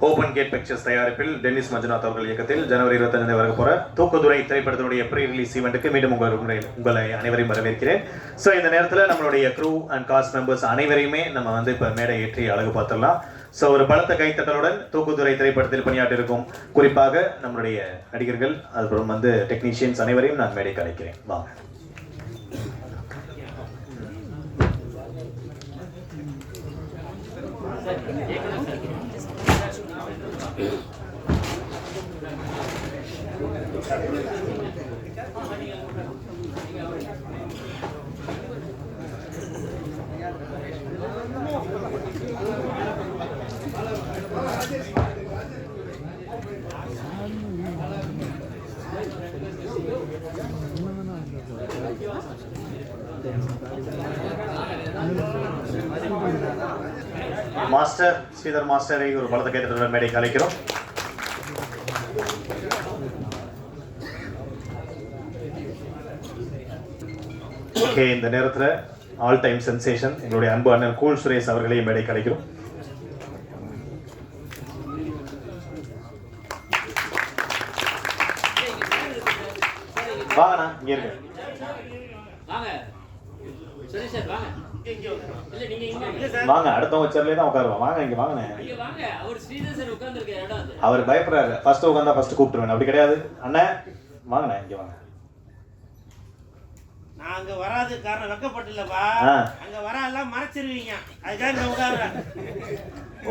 Open gate pictures தயாரிப்பில் tennis Manjunath அவர்கள் இயக்கத்தில் ஜனவரி 25 வர போற தூக்குதுறை திரைப்படத்தினுடைய ப்ரீ ரிலீஸ் ஈவெண்ட்டுக்கு மீண்டும் உங்களை அனைவரையும் வரவேற்கிறேன். ஸோ இந்த நேரத்தில் நம்மளுடைய க்ரூ அண்ட் காஸ்ட் மெம்பர்ஸ் அனைவரையுமே நம்ம வந்து இப்போ மேடை ஏற்றி அழகு பார்த்துடலாம். ஸோ ஒரு பலத்த கைத்தட்டலுடன் தூக்குதுறை திரைப்படத்தில் பணியாற்றிருக்கும் குறிப்பாக நம்மளுடைய நடிகர்கள் அதுக்கப்புறம் வந்து டெக்னீஷியன்ஸ் அனைவரையும் நான் மேடைக்கு அழைக்கிறேன். வாங்க. மாஸ்டர் ஸ்ரீதர் மாஸ்டரை ஒரு பலத்தை கேட்டு மேடைக்கு அழைக்கிறோம். ஓகே, இந்த நேரத்தில் ஆல் டைம் சென்சேஷன் எங்களுடைய அன்பு அண்ணன் கூல் சுரேஷ் அவர்களையும் மேடைக்கு அழைக்கிறோம். வாங்கண்ணா, இங்க இருங்க. வாங்க, அடுத்தவங்க சேர்ல தான் உட்காருவோம். வாங்க, இங்க வாங்கண்ணே. அவர் பயப்படுறாரு. ஃபர்ஸ்ட் உட்காந்தா ஃபர்ஸ்ட் கூப்பிட்டுருவேன். அப்படி கிடையாது அண்ணே, வாங்கண்ணே, இங்க வாங்க. நான் அங்க வராது காரணம் வெக்கப்பட்டில்லப்பா. அங்க வர எல்லாம் மறைச்சிருவீங்க, அதுக்காக நான் உட்காருறேன்.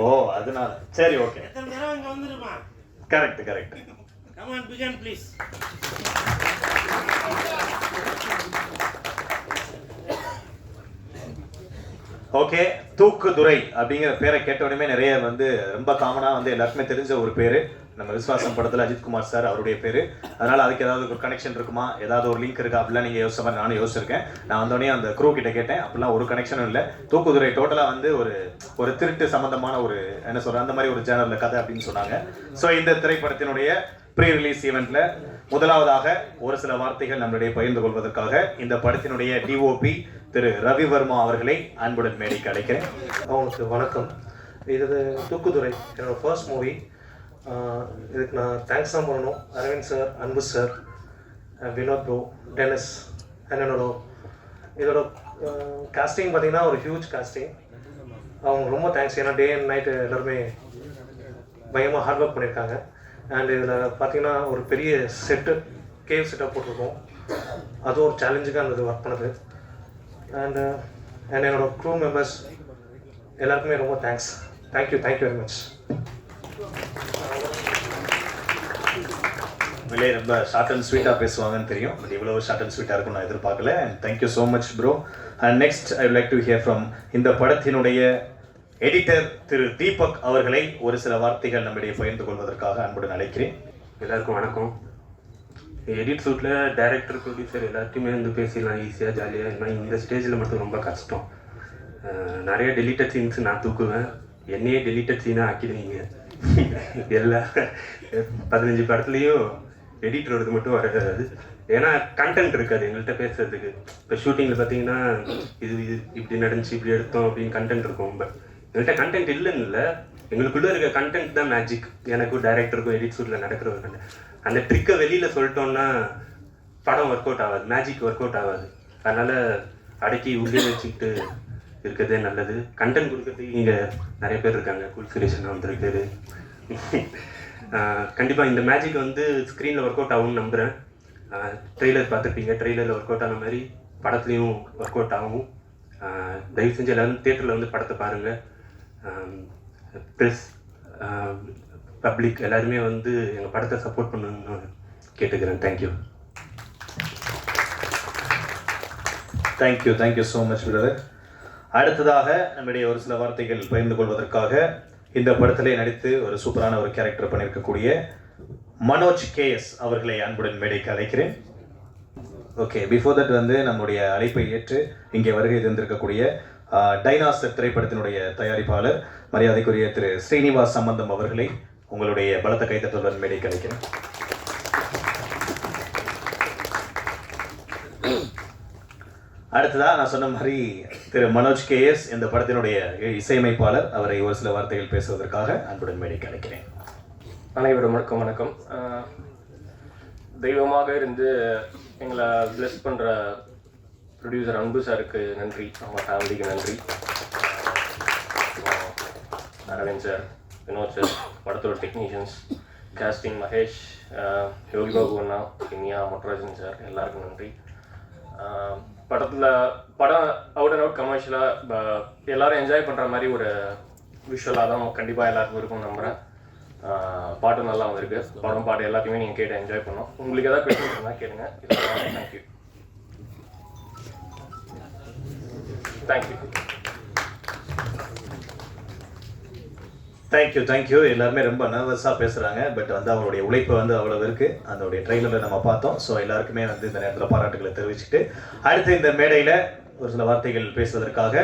ஓ, அதனால சரி, ஓகே. எத்தனை தடவை இங்க வந்துருமா? Correct correct. Come on, begin please. Okay, தூக்குதுறை அப்படிங்கிற பேரை கேட்டவுடனே நிறைய வந்து ரொம்ப காமனாக வந்து எல்லாருக்குமே தெரிஞ்ச ஒரு பேர். நம்ம விஸ்வாசம் படத்தில் அஜித்குமார் சார் அவருடைய பேர். அதனால் அதுக்கு ஏதாவது ஒரு கனெக்ஷன் இருக்குமா, ஏதாவது ஒரு லிங்க் இருக்கா அப்படிலாம் நீங்கள் யோசிச்ச மாதிரி நானும் யோசிச்சிருக்கேன். நான் வந்தோடனே அந்த க்ரூ கிட்ட கேட்டேன், அப்படிலாம் ஒரு கனெக்ஷனும் இல்லை. தூக்குதுறை டோட்டலாக வந்து ஒரு திருட்டு சம்மந்தமான ஒரு என்ன சொல்கிற அந்த மாதிரி ஒரு ஜேனரில் கதை அப்படின்னு சொன்னாங்க. ஸோ இந்த திரைப்படத்தினுடைய ப்ரீ ரிலீஸ் ஈவெண்ட்டில் முதலாவதாக ஒரு சில வார்த்தைகள் நம்மளுடைய பகிர்ந்து கொள்வதற்காக இந்த படத்தினுடைய டிஓபி திரு ரவி வர்மா அவர்களை அன்புடன் மேடைக்கு அழைக்கிறேன். அவங்களுக்கு வணக்கம். இது தூக்குதுறை என்னோடய ஃபர்ஸ்ட் மூவி. இதுக்கு நான் தேங்க்ஸ் தான் பண்ணணும். Aravind sir, Anbu sir, Vinoth bro, Dennis and இதோட காஸ்டிங் பார்த்தீங்கன்னா ஒரு ஹியூஜ் காஸ்டிங். அவங்க ரொம்ப தேங்க்ஸ். ஏன்னா டே அண்ட் நைட்டு எல்லாருமே பயமாக ஹார்ட் ஒர்க் பண்ணியிருக்காங்க. அண்ட் இதில் பார்த்தீங்கன்னா ஒரு பெரிய செட்டு, கேவ் செட்டாக போட்டிருக்கோம். அதுவும் ஒரு சேலஞ்சிங்காக இருந்தது ஒர்க் பண்ணது. அண்ட் என்னோட க்ரூ மெம்பர்ஸ் எல்லாருக்குமே ரொம்ப தேங்க்ஸ். Thank you very much. உங்களே ரொம்ப ஷார்ட் அண்ட் ஸ்வீட்டாக பேசுவாங்கன்னு தெரியும், பட் இவ்வளோ ஷார்ட் அண்ட் ஸ்வீட்டாக இருக்கும் நான் எதிர்பார்க்கல. And thank you so much bro. And next I would like to hear from இந்த படத்தினுடைய எடிட்டர் திரு தீபக் அவர்களை ஒரு சில வார்த்தைகள் நம்மிடையே பகிர்ந்து கொள்வதற்காக அன்புடன் அழைக்கிறேன். எல்லாருக்கும் வணக்கம். எடிட் ஷூட்டில் டைரக்டர், ப்ரொடியூசர் எல்லாத்தையுமே வந்து பேசிடலாம் ஈஸியாக, ஜாலியாக. ஏன்னா இந்த ஸ்டேஜில் மட்டும் ரொம்ப கஷ்டம். நிறைய டெலிட்டட் சீன்ஸ் நான் தூக்குவேன், என்னையே டெலிட்டட் சீனாக ஆக்கிடுவீங்க. எல்லா 15 படத்துலேயும் எடிட்டரோடது மட்டும் வராது. ஏன்னா கண்டென்ட் இருக்காது எங்கள்கிட்ட பேசுறதுக்கு. இப்போ ஷூட்டிங்கில் பார்த்தீங்கன்னா இது இப்படி நடந்துச்சு, இப்படி எடுத்தோம் அப்படின்னு கண்டென்ட் இருக்கும். பட் எங்கள்கிட்ட கண்டென்ட் இல்லைன்னு இல்லை, எங்களுக்குள்ளே இருக்க கண்டென்ட் தான் மேஜிக். எனக்கும் டைரக்டருக்கும் எடிட் ஷூட்டில் நடக்கிற ஒரு கண்டென்ட். அந்த ட்ரிக்கை வெளியில் சொல்லிட்டோம்னா படம் ஒர்க் அவுட் ஆகாது, மேஜிக் ஒர்க் அவுட் ஆகாது. அதனால் அடக்கி உள்ளே வச்சுக்கிட்டு இருக்கிறதே நல்லது. கண்டென்ட் கொடுக்கறதுக்கு இங்கே நிறைய பேர் இருக்காங்க. கூல் சுரேஷன் வந்திருக்காரு. கண்டிப்பாக இந்த மேஜிக் வந்து ஸ்க்ரீனில் ஒர்க் அவுட் ஆகும்னு நம்புகிறேன். ட்ரெய்லர் பார்த்துருப்பீங்க, ட்ரெய்லரில் ஒர்க் அவுட் ஆன மாதிரி படத்துலையும் ஒர்க் அவுட் ஆகும். தயவு செஞ்சு எல்லோரும் தியேட்டரில் வந்து படத்தை பாருங்கள். ப்ரெஸ், பப்ளிக் எல்லாருமே வந்து எங்கள் படத்தை சப்போர்ட் பண்ணணும்னு கேட்டுக்கிறேன். Thank you so much brother. அடுத்ததாக நம்முடைய ஒரு சில வார்த்தைகள் பகிர்ந்து கொள்வதற்காக இந்த படத்திலே நடித்து ஒரு சூப்பரான ஒரு கேரக்டர் பண்ணியிருக்கக்கூடிய மனோஜ் கேஎஸ் அவர்களை அன்புடன் மேடைக்கு அழைக்கிறேன். ஓகே, பிஃபோர் தட் வந்து நம்முடைய அழைப்பை ஏற்று இங்கே வருகை தந்திருக்கக்கூடிய டைனாசர் திரைப்படத்தினுடைய தயாரிப்பாளர் மரியாதைக்குரிய திரு ஸ்ரீனிவாஸ் சம்பந்தம் அவர்களை உங்களுடைய பலத்த கைத்தட்டுடன் மேடைக்கு அழைக்கிறேன். அடுத்ததாக நான் சொன்ன மாதிரி திரு மனோஜ் கேஎஸ் இந்த படத்தினுடைய இசையமைப்பாளர், அவரை ஒரு சில வார்த்தைகள் பேசுவதற்காக அன்புடன் மேடைக்கு அழைக்கிறேன். அனைவரும் வணக்கம். தெய்வமாக இருந்து எங்களை பிளஸ் பண்ணுற ப்ரொடியூசர் அன்பு சாருக்கு நன்றி, அவங்க ஃபேமிலிக்கு நன்றி. அரவிந்த் சார், வினோத் சார், படத்தோட டெக்னீஷியன்ஸ், காஸ்டிங் மகேஷ், யோகி பாபு அண்ணா, இனியா, மொட்டராஜன் சார், எல்லாருக்கும் நன்றி. படம் அவுட் அண்ட் அவுட் கமர்ஷியலாக எல்லோரும் என்ஜாய் பண்ணுற மாதிரி ஒரு விஷுவலாக தான் கண்டிப்பாக எல்லாருக்கும் இருக்கும்னு நம்புகிறேன். பாட்டும் நல்லா வந்திருக்கு. படம் பாட்டு எல்லாத்தையுமே நீங்கள் கேட்டு என்ஜாய் பண்ணோம். உங்களுக்கு ஏதாவது கொஸ்டின் இருந்தால் கேளுங்க. தேங்க்யூ. எல்லாருமே ரொம்ப நர்வஸாக பேசுகிறாங்க. பட் வந்து அவங்களுடைய உழைப்பு வந்து அவ்வளோ இருக்குது. அதோடைய ட்ரெய்லரில் நம்ம பார்த்தோம். ஸோ எல்லாருக்குமே வந்து இந்த நேரத்தில் பாராட்டுகளை தெரிவிச்சுட்டு அடுத்து இந்த மேடையில் ஒரு சில வார்த்தைகள் பேசுவதற்காக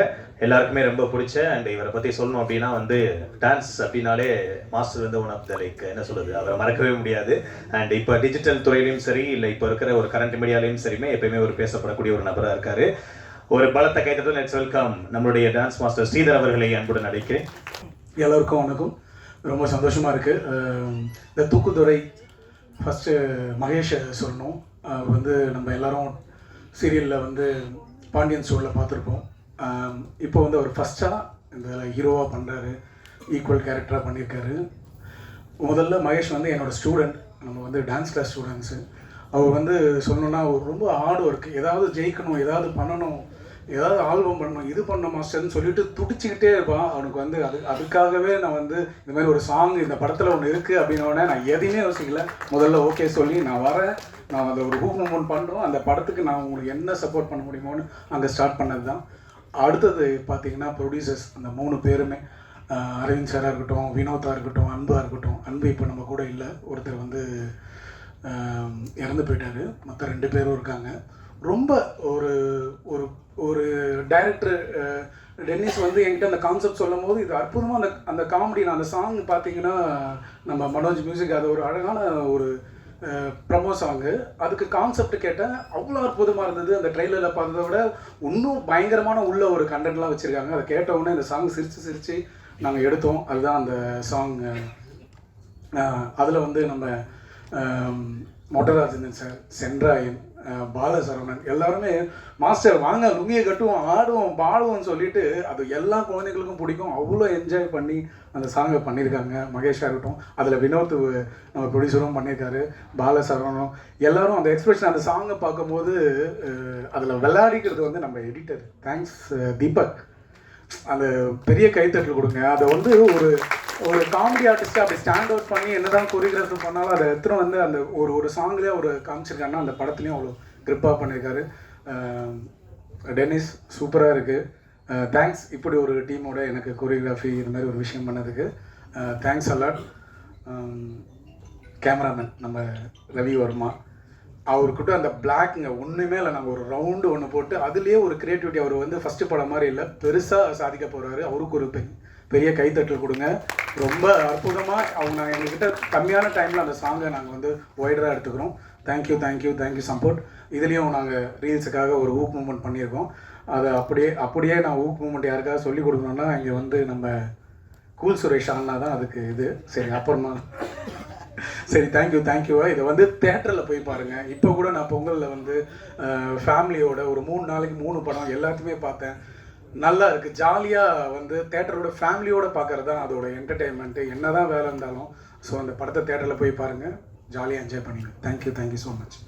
எல்லாருக்குமே ரொம்ப பிடிச்ச அண்ட் இவரை பற்றி சொல்லணும் அப்படின்னா வந்து டான்ஸ் அப்படின்னாலே மாஸ்டர் வந்து ஒன் ஆஃப் த லைக் என்ன சொல்கிறது, அவரை மறக்கவே முடியாது. அண்ட் இப்போ டிஜிட்டல் துறையிலையும் சரி, இல்லை இப்போ இருக்கிற ஒரு கரண்ட் மீடியாலையும் சரியுமே எப்பயுமே ஒரு பேசப்படக்கூடிய ஒரு நபராக இருக்கார். ஒரு பலத்த கைத்தட்டல். லெட்ஸ் வெல்கம் நம்மளுடைய டான்ஸ் மாஸ்டர் ஸ்ரீதர் அவர்களை அன்புடன் அழைக்கிறேன். எல்லோருக்கும் வணக்கம். ரொம்ப சந்தோஷமாக இருக்குது. இந்த தூக்குதுறை ஃபஸ்ட்டு மகேஷ் சொல்லணும். அவர் வந்து நம்ம எல்லோரும் சீரியலில் வந்து பாண்டியன் ஷோவில் பார்த்துருப்போம். இப்போ வந்து அவர் ஃபஸ்ட்டாக இந்த ஹீரோவாக பண்ணுறாரு, ஈக்குவல் கேரக்டராக பண்ணியிருக்காரு. முதல்ல மகேஷ் வந்து என்னோடய ஸ்டூடெண்ட், நம்ம வந்து டான்ஸ் கிளாஸ் ஸ்டூடெண்ட்ஸு. அவர் வந்து சொல்லணுன்னா அவர் ரொம்ப ஹார்ட் ஒர்க், ஏதாவது ஜெயிக்கணும், ஏதாவது பண்ணணும், ஏதாவது ஆல்பம் பண்ணணும், இது பண்ண மாஸ்டர்னு சொல்லிட்டு துடிச்சிக்கிட்டே இருப்பான். அவனுக்கு வந்து அதுக்காகவே நான் வந்து இந்த மாதிரி ஒரு சாங் இந்த படத்தில் ஒன்று இருக்குது அப்படின்னோடனே நான் எதையுமே யோசிக்கல. முதல்ல ஓகே சொல்லி நான் வரேன், நான் அதை ஒரு ஹூக் மூவ்மெண்ட் பண்ணுறோம், அந்த படத்துக்கு நான் உங்களுக்கு என்ன சப்போர்ட் பண்ண முடியுமோன்னு அங்கே ஸ்டார்ட் பண்ணது தான். அடுத்தது பார்த்திங்கன்னா ப்ரொடியூசர்ஸ் அந்த 3 பேருமே, அரவிந்த் சாராக இருக்கட்டும், வினோத்தாக இருக்கட்டும், அன்பாக இருக்கட்டும். அன்பு இப்போ நம்ம கூட இல்லை, ஒருத்தர் வந்து இறந்து போயிட்டார். மற்ற 2 பேரும் இருக்காங்க. ரொம்ப ஒரு ஒரு ஒரு டைரக்டர் டென்னிஸ் வந்து என்கிட்ட அந்த கான்செப்ட் சொல்லும் போது இது அற்புதமாக அந்த காமெடி, நான் அந்த சாங் பார்த்தீங்கன்னா நம்ம மனோஜ் மியூசிக், அது ஒரு அழகான ஒரு ப்ரமோ சாங்கு. அதுக்கு கான்செப்ட் கேட்டேன், அவ்வளோ அற்புதமாக இருந்தது. அந்த ட்ரெய்லரில் பார்த்ததை விட இன்னும் பயங்கரமான உள்ள ஒரு கண்டென்ட்லாம் வச்சுருக்காங்க. அதை கேட்ட உடனே இந்த சாங் சிரித்து நாங்கள் எடுத்தோம். அதுதான் அந்த சாங். அதில் வந்து நம்ம மொட்டராஜன் சார், சென்றாயன், பாலசரவணன் எல்லாருமே மாஸ்டர் வாங்க லுங்கியை கட்டுவோம், ஆடுவோம், பாடுவோம்னு சொல்லிட்டு அது எல்லா குழந்தைங்களுக்கும் பிடிக்கும். அவ்வளோ என்ஜாய் பண்ணி அந்த சாங்கை பண்ணியிருக்காங்க. மகேஷாக இருக்கட்டும், அதில் வினோத் நம்ம ப்ரொடியூசரும் பண்ணியிருக்காரு, பாலசரவணனும் எல்லாரும் அந்த எக்ஸ்பிரஷன் அந்த சாங்கை பார்க்கும்போது அதில் விளையாடிக்கிறது வந்து நம்ம எடிட்டர். தேங்க்ஸ் தீபக். அந்த பெரிய கைத்தட்டல் கொடுங்க. அதை வந்து ஒரு காமெடி ஆர்டிஸ்ட்டாக அப்படி ஸ்டாண்ட் அவுட் பண்ணி என்ன தான் கொரியோகிராஃபி பண்ணாலும் அதை எடுத்துகிட்டு வந்து அந்த ஒரு சாங்லேயே ஒரு காமிச்சிருக்காருன்னா அந்த படத்துலையும் அவ்வளோ கிரிப்பாக பண்ணியிருக்காரு. டென்னிஸ் சூப்பராக இருக்குது. தேங்க்ஸ் இப்படி ஒரு டீமோட எனக்கு கொரியோகிராஃபி இது மாதிரி ஒரு விஷயம் பண்ணதுக்கு தேங்க்ஸ் அலாட். கேமராமேன் நம்ம ரவி வர்மா, அவர்கிட்ட அந்த பிளாக்குங்க ஒன்றுமே இல்லை. நாங்கள் ஒரு ரவுண்டு ஒன்று போட்டு அதுலேயே ஒரு க்ரியேட்டிவிட்டி. அவர் வந்து ஃபஸ்ட்டு படம் மாதிரி இல்லை, பெருசாக சாதிக்க போகிறாரு. அவருக்கு ஒரு பெரிய கைத்தட்டல் கொடுங்க. ரொம்ப அற்புதமாக நாங்கள் எங்ககிட்ட கம்மியான டைமில் அந்த சாங்கை நாங்கள் வந்து ஒய்டராக எடுத்துக்கிறோம். Thank you support. இதுலேயும் நாங்கள் ரீல்ஸுக்காக ஒரு ஊக் மூவ்மெண்ட் பண்ணியிருக்கோம். அதை அப்படியே நான் ஊக் மூவ்மெண்ட் யாருக்காவது சொல்லிக் கொடுக்கணுன்னா இங்கே வந்து நம்ம கூல் சுரேஷ் அண்ணா தான் அதுக்கு இது. சரி அப்புறமா சரி தேங்க்யூ. இதை வந்து தேட்டரில் போய் பாருங்கள். இப்போ கூட நான் பொங்கலில் வந்து ஃபேமிலியோட ஒரு 3 நாளைக்கு 3 படம் எல்லாத்தையுமே பார்த்தேன். நல்லா இருக்குது. ஜாலியாக வந்து தேட்டரோட ஃபேமிலியோடு பார்க்குறது தான் அதோட என்டர்டெயின்மெண்ட்டு. என்ன தான் வேலை இருந்தாலும் ஸோ அந்த படத்தை தேட்டரில் போய் பாருங்கள், ஜாலியாக என்ஜாய் பண்ணிடுங்க. Thank you so much.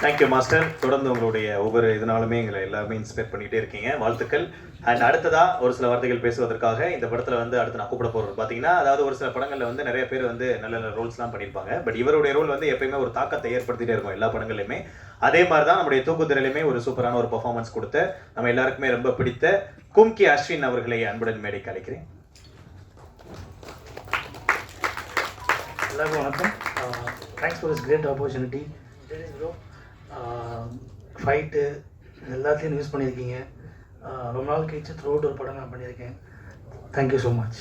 Thank you master. தொடர்ந்து உங்களுடைய ஒவ்வொரு இதனாலுமே எங்களை எல்லாருமே இன்ஸ்பயர் பண்ணிகிட்டே இருக்கீங்க. வாழ்த்துக்கள். அண்ட் அடுத்ததாக ஒரு சில வார்த்தைகள் பேசுவதற்காக இந்த படத்தில் வந்து அடுத்து நான் கூப்பிட போகிறது பார்த்தீங்கன்னா, அதாவது ஒரு சில படங்களில் வந்து நிறைய பேர் வந்து நல்ல நல்ல ரோல்ஸ்லாம் பண்ணியிருப்பாங்க. பட் இவருடைய ரோல் வந்து எப்பயுமே ஒரு தாக்கத்தை ஏற்படுத்திகிட்டே இருக்கும் எல்லா படங்கள்லையுமே. அதே மாதிரி தான் நம்முடைய தூக்குதுறையிலுமே ஒரு சூப்பரான ஒரு பர்ஃபார்மன்ஸ் கொடுத்த நம்ம எல்லாருக்குமே ரொம்ப பிடித்த கும்கி அஸ்வின் அவர்களை அன்புடன் மேடைக்கு அழைக்கிறேன். எல்லாருக்கும் வணக்கம். Thanks for this great opportunity. Bro fight எல்லாத்தையும் யூஸ் பண்ணியிருக்கீங்க. ரொம்ப நாள் கழிச்சு த்ரூ அவுட் ஒரு படம் நான் பண்ணியிருக்கேன். Thank you so much.